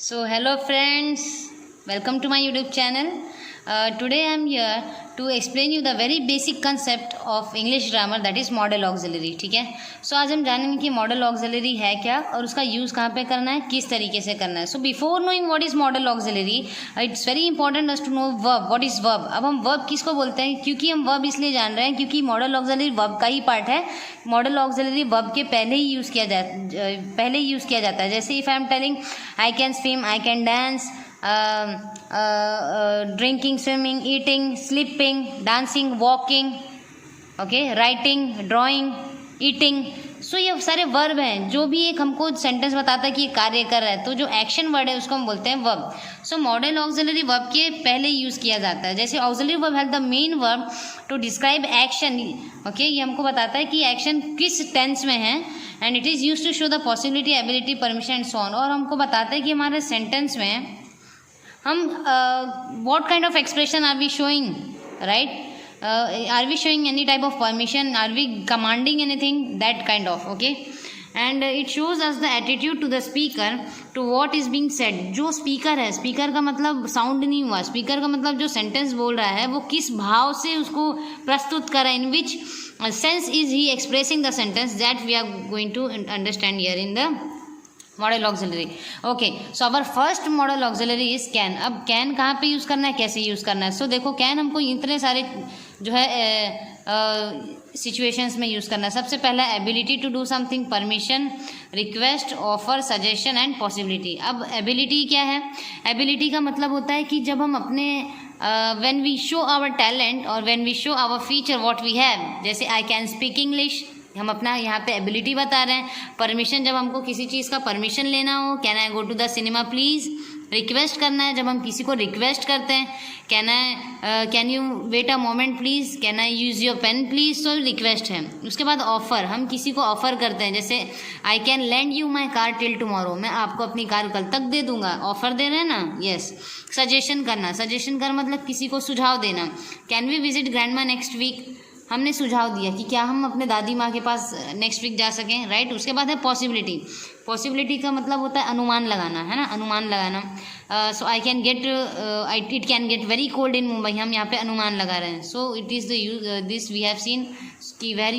So hello friends, welcome to my YouTube channel. Today I am here to explain you the very basic concept of English grammar, that is model auxiliary. ठीक है. So आज हम जानेंगे कि model auxiliary है क्या और उसका यूज़ कहाँ पे करना है, किस तरीके से करना है. So before knowing what is model auxiliary, it's very important us to know verb. What is verb? अब हम verb किसको बोलते हैं, क्योंकि हम verb इसलिए जान रहे हैं क्योंकि model auxiliary verb का ही पार्ट है. model auxiliary verb के पहले ही यूज़ किया जाता है. जैसे if I am telling I can swim, I can dance, drinking, swimming, eating, sleeping, dancing, walking, okay, writing, drawing, eating. सो ये सारे वर्ब हैं. जो भी एक हमको सेंटेंस बताता है कि ये कार्य कर रहा है, तो जो एक्शन वर्ड है उसको हम बोलते हैं verb. So modal auxiliary verb के पहले यूज़ किया जाता है. जैसे ऑक्सिलरी वर्ब है the main verb to describe action. Okay, ये हमको बताता है कि एक्शन किस टेंस में है and it is use to show the possibility, ability, permission and so on. और हमको बताता है कि हमारे सेंटेंस में हम what kind of expression are we showing, right? Are we showing any type of permission? Are we commanding anything? That kind of, okay? And it shows us the attitude to the speaker to what is being said. जो speaker है, speaker का मतलब sound नहीं हुआ, speaker का मतलब जो sentence बोल रहा है वो किस भाव से उसको प्रस्तुत कर रहा है, in which sense is he expressing the sentence, that we are going to understand here in the model auxiliary. Okay, so our first model auxiliary is can. अब कैन कहाँ पे यूज़ करना है, कैसे यूज़ करना है. सो देखो, कैन हमको इतने सारे जो है सिचुएशंस में यूज़ करना है. सबसे पहला ability to do something, permission, request, offer, suggestion and possibility. अब एबिलिटी क्या है? एबिलिटी का मतलब होता है कि जब हम अपने when we show our talent और when we show our feature what we have. जैसे आई कैन स्पीक इंग्लिश, हम अपना यहाँ पे एबिलिटी बता रहे हैं. परमिशन, जब हमको किसी चीज़ का परमिशन लेना हो, can I go to the cinema please. Request करना है, जब हम किसी को रिक्वेस्ट करते हैं, can you wait a moment please, can I use your pen please, तो रिक्वेस्ट है. उसके बाद ऑफ़र, हम किसी को ऑफ़र करते हैं. जैसे I can land you my car till tomorrow, मैं आपको अपनी कार कल तक दे दूंगा. ऑफ़र दे रहे हैं ना, यस. सजेशन करना, सजेशन कर मतलब किसी को सुझाव देना. कैन वी विजिट ग्रैंड माँ नेक्स्ट वीक, हमने सुझाव दिया कि क्या हम अपने दादी माँ के पास नेक्स्ट वीक जा सकें, राइट. उसके बाद है पॉसिबिलिटी. पॉसिबिलिटी का मतलब होता है अनुमान लगाना, है ना, अनुमान लगाना. So I can get it can get very cold in Mumbai, हम यहाँ पे अनुमान लगा रहे हैं. So it is the this we have seen कि where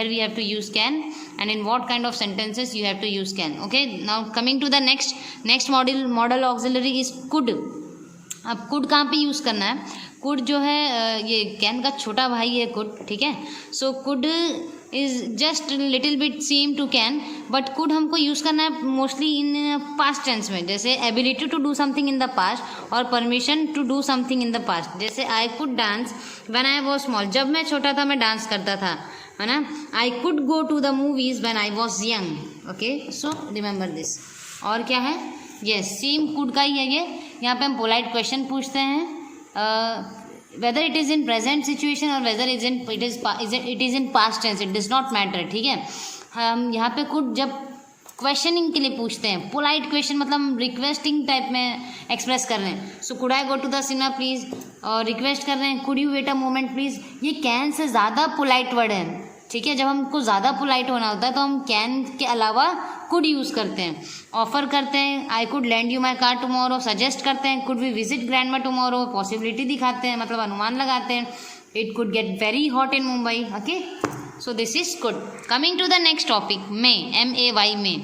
we have to use can and in what kind of sentences you have to use can. Okay, now coming to the next model auxiliary is could. अब could कहाँ पे use करना है? Could जो है ये can का छोटा भाई है कुड, ठीक है. So could is just little bit same to can, but could हमको यूज़ करना है मोस्टली इन पास्ट टेंस में. जैसे ability to do something in the past और permission to do something in the past. जैसे I could dance when I was small, जब मैं छोटा था मैं डांस करता था, है ना. I could go to the movies when I was young. Okay, so remember this. और क्या है? यस, सेम कुड का ही है ये. यहाँ पे हम पोलाइट क्वेश्चन पूछते हैं, whether it is in present situation or whether it is in past tense, it does not matter. ठीक है, हम यहाँ पे कुड जब क्वेश्चनिंग के लिए पूछते हैं, पोलाइट क्वेश्चन मतलब हम रिक्वेस्टिंग टाइप में एक्सप्रेस कर रहे हैं. So could I go to the cinema please, और रिक्वेस्ट कर रहे हैं could you wait a moment please. ये कैन से ज़्यादा पोलाइट वर्ड है, ठीक है. जब हमको ज़्यादा पोलाइट होना होता है तो हम कैन के अलावा कुड यूज़ करते हैं. ऑफर करते हैं, I could lend you my car tomorrow. Suggest करते हैं, could we visit grandma tomorrow. Possibility दिखाते हैं, मतलब अनुमान लगाते हैं, it could get very hot in Mumbai. Okay, so this is could. Coming to the next topic, may, MAY, may.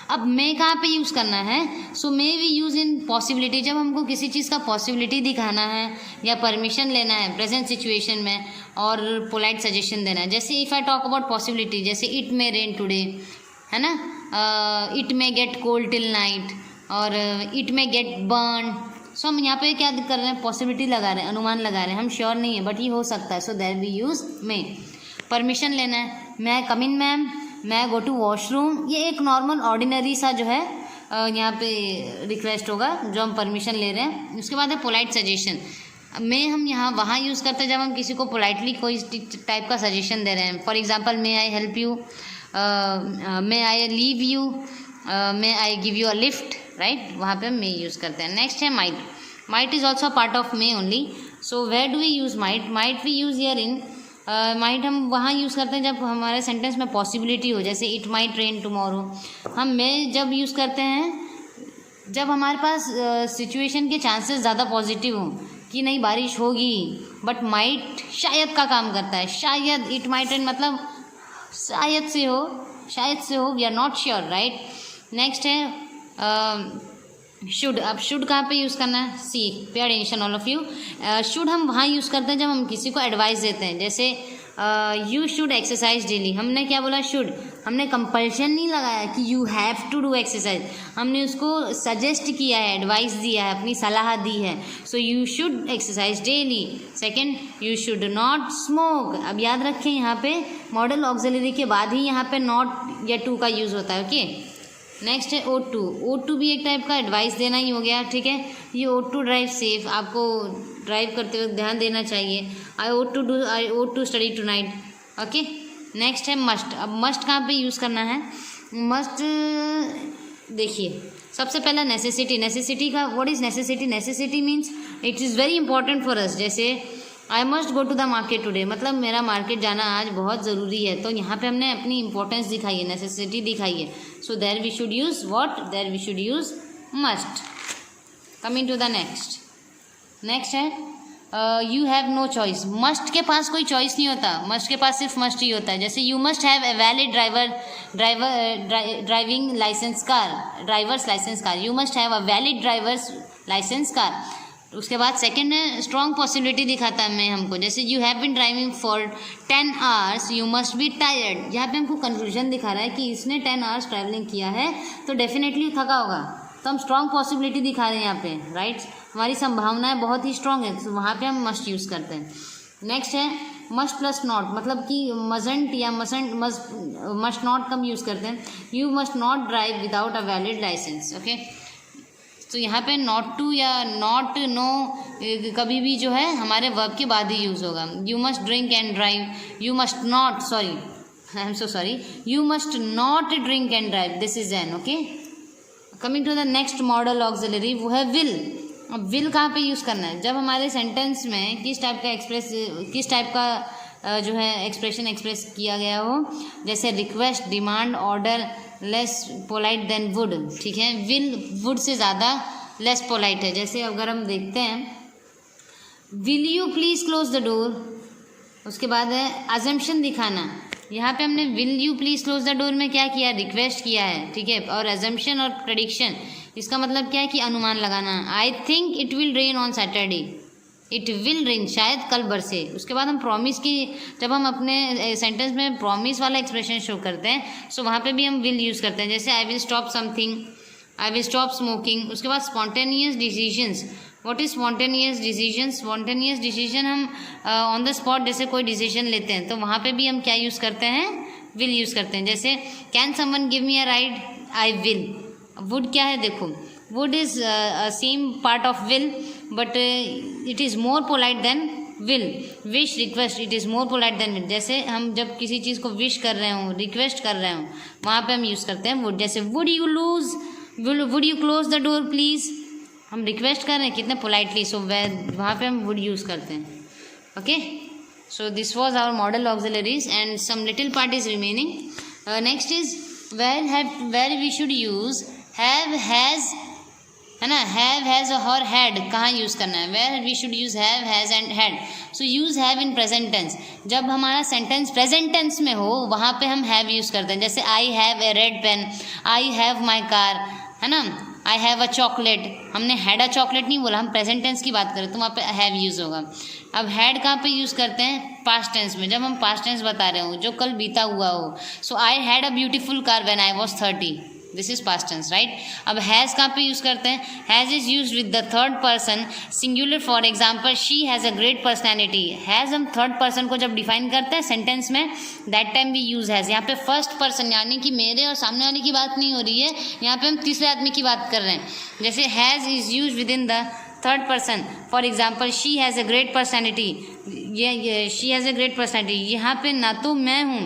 अब may कहाँ पे यूज़ करना है? So may we use in possibility. जब हमको किसी चीज़ का पॉसिबिलिटी दिखाना है या परमिशन लेना है प्रेजेंट सिचुएशन में, और पोलाइट सजेशन देना है. जैसे if I talk about possibility, जैसे इट मे रेन टुडे, है ना, it may gate cold till night, और इट मे गेट बर्न. सो हम यहाँ पे क्या कर रहे हैं? पॉसिबिलिटी लगा रहे हैं, अनुमान लगा रहे हैं. हम श्योर नहीं है बट ये हो सकता है, so that we use may. Permission लेना है, मैं कम इन मैम, मैं गो टू वॉशरूम. ये एक नॉर्मल ऑर्डिनरी सा जो है यहाँ पे रिक्वेस्ट होगा जो हम परमिशन ले रहे हैं. उसके बाद है पोलाइट सजेशन. मे हम यहाँ वहाँ यूज़ करते हैं जब हम किसी को पोलाइटली कोई टाइप का सजेशन दे रहे हैं. For example, may I help you, may I leave you, may I give you a lift, right. वहाँ पे हम मे यूज़ करते हैं. नेक्स्ट है might. Might is also part of may only. So where do we use might? Might we use here in, might हम वहाँ use करते हैं जब हमारे सेंटेंस में पॉसिबिलिटी हो. जैसे इट माइट रेन टुमारो. हम मे जब यूज़ करते हैं जब हमारे पास सिचुएशन के चांसेस ज़्यादा पॉजिटिव हों कि नहीं बारिश होगी, बट माइट शायद का काम करता है, शायद, इट माइट मतलब शायद से हो, we are not sure, right. Next है शुड। अब शुड कहाँ पे यूज़ करना है, see pay attention all of you. Should हम वहाँ यूज़ करते हैं जब हम किसी को एडवाइस देते हैं, जैसे यू शुड एक्सरसाइज डेली। हमने क्या बोला, शुड, हमने कंपल्शन नहीं लगाया कि you have to do exercise, हमने उसको सजेस्ट किया है, एडवाइस दिया है, अपनी सलाह दी है। So you should exercise daily. Second, you should not smoke. अब याद रखें यहाँ पे मॉडल ऑक्सिलरी के बाद ही यहाँ पे नॉट या टू का यूज़ होता है, ओके। नेक्स्ट है ओ टू भी एक टाइप का एडवाइस देना ही हो गया, ठीक है। ये ओ टू ड्राइव सेफ, आपको ड्राइव करते वक्त ध्यान देना चाहिए। I ought to study tonight, okay. Next है मस्ट। अब मस्ट कहाँ पे यूज़ करना है, मस्ट देखिए सबसे पहला नेसेसिटी का, what is necessity, necessity means it is very important for us. जैसे I must go to the market today, मतलब मेरा मार्केट जाना आज बहुत ज़रूरी है, तो यहाँ पे हमने अपनी इंपॉर्टेंस दिखाई है, नेसेसिटी दिखाई है। So there we should use what, there we should use must. Coming to the next है you have no choice. Must के पास कोई चॉइस नहीं होता, मस्ट के पास सिर्फ मस्ट ही होता है। जैसे you must have a valid driving licence car, you must have a valid driver's licence car. उसके बाद सेकंड है स्ट्रॉन्ग पॉसिबिलिटी दिखाता है मैं हमको, जैसे you have been driving for 10 hours, you must be tired. यहाँ पे हमको कंक्लूजन दिखा रहा है कि इसने 10 आवर्स ट्रैवलिंग किया है तो डेफिनेटली थका होगा, तो हम स्ट्रॉन्ग पॉसिबिलिटी दिखा रहे हैं यहाँ पे, राइट। हमारी संभावनाएं बहुत ही स्ट्रॉन्ग है, तो वहाँ पे हम मस्ट यूज़ करते हैं। नेक्स्ट है मस्ट प्लस नॉट, मतलब कि मजंट या मस्ट नॉट कम यूज़ करते हैं। You must not drive without a valid licence, okay. तो यहाँ पे नॉट टू या नॉट नो कभी भी जो है हमारे वर्ब के बाद ही यूज़ होगा। You must drink and drive, you must not, sorry I am so sorry, you must not drink and drive, this is an, okay. Coming to the next model auxiliary, वो है will. अब will कहाँ पे use करना है, जब हमारे sentence में किस टाइप का जो है एक्सप्रेशन एक्सप्रेस किया गया हो, जैसे request, demand, order, less polite than would, ठीक है। विल वुड से ज़्यादा लेस पोलाइट है। जैसे अगर हम देखते हैं will you please close the door, उसके बाद है अजम्पशन दिखाना। यहाँ पे हमने will you please close the door में क्या किया, रिक्वेस्ट किया है, ठीक है। और अजम्पशन और प्रेडिक्शन, इसका मतलब क्या है कि अनुमान लगाना। I think it will rain on Saturday, it will rain, शायद कल बरसे। उसके बाद हम प्रॉमिस की, जब हम अपने सेंटेंस में प्रॉमिस वाला एक्सप्रेशन शो करते हैं, सो वहाँ पे भी हम विल यूज़ करते हैं। जैसे I will stop something, I will stop smoking. उसके बाद spontaneous decisions, what is spontaneous decision, spontaneous decision हम ऑन द स्पॉट जैसे कोई डिसीजन लेते हैं, तो वहाँ पे भी हम क्या यूज़ करते हैं, विल यूज़ करते हैं। जैसे can someone give me a ride, I will. Would क्या है, देखो would is same part of will, but it is more polite than will. Wish, request, it is more polite than will. जैसे हम जब किसी चीज़ को विश कर रहे हों, रिक्वेस्ट कर रहे हों, वहाँ पे हम यूज़ करते हैं वुड। जैसे would you close the door please, हम रिक्वेस्ट कर रहे हैं कितने पोलाइटली, सो वहाँ पे हम वुड यूज़ करते हैं, okay. So this was our modal auxiliaries and some little part is remaining. Next is where we should use have, has, है ना। हैव, हैज़ और हैड कहाँ यूज़ करना है, where we should use have, has and had. So use have in present tense, जब हमारा sentence present tense में हो वहाँ पे हम हैव यूज़ करते हैं। जैसे I have a red pen, I have my car, है ना। आई हैव अ चॉकलेट, हमने हैड अ चॉकलेट नहीं बोला, हम प्रेजेंट टेंस की बात करें तो वहाँ पे हैव यूज़ होगा। अब हैड कहाँ पे यूज़ करते हैं, पास्ट टेंस में, जब हम पास्ट टेंस बता रहे हो जो कल बीता हुआ हो। So I had a beautiful car when I was 30, this is past tense, right. अब हैज़ कहाँ पे यूज़ करते हैं, has is use with the third person singular. For example she has a great personality. Has हम third person को जब define करते हैं सेंटेंस में, that time we use has. यहाँ पे फर्स्ट पर्सन यानी कि मेरे और सामने वाले की बात नहीं हो रही है, यहाँ पे हम तीसरे आदमी की बात कर रहे हैं। जैसे has is use with in the third person. For example she has a great personality, ये she has a great personality, यहाँ पे ना तो मैं हूँ,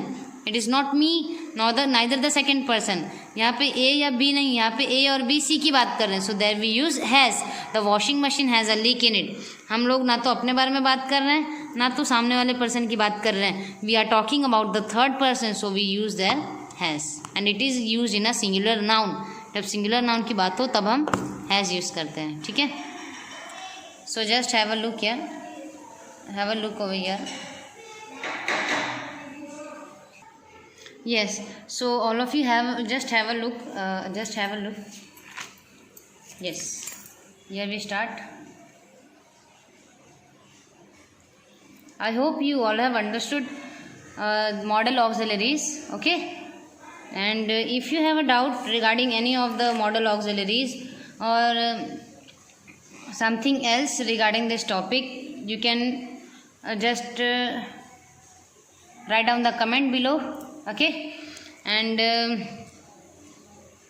it is not me neither the second person. यहाँ पे ए या बी नहीं, यहाँ पे ए और बी सी की बात कर रहे हैं। So there we use has. The washing machine has a leak in it, हम लोग ना तो अपने बारे में बात कर रहे हैं ना तो सामने वाले पर्सन की बात कर रहे हैं। We are talking about the third person, so we use there has and it is use in a singular noun. जब सिंगुलर नाउन की बात हो तब हम हैज़ यूज़ करते हैं, ठीक है। So just have a look यार, have a look over here. Yes, so all of you just have a look, Yes, here we start. I hope you all have understood model auxiliaries, okay? And if you have a doubt regarding any of the model auxiliaries or something else regarding this topic, you can just write down the comment below, okay. And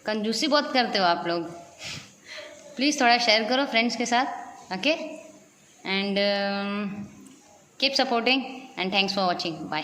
कंजूसी बहुत करते हो आप लोग, please थोड़ा share करो friends के साथ, okay. And keep supporting and thanks for watching, bye.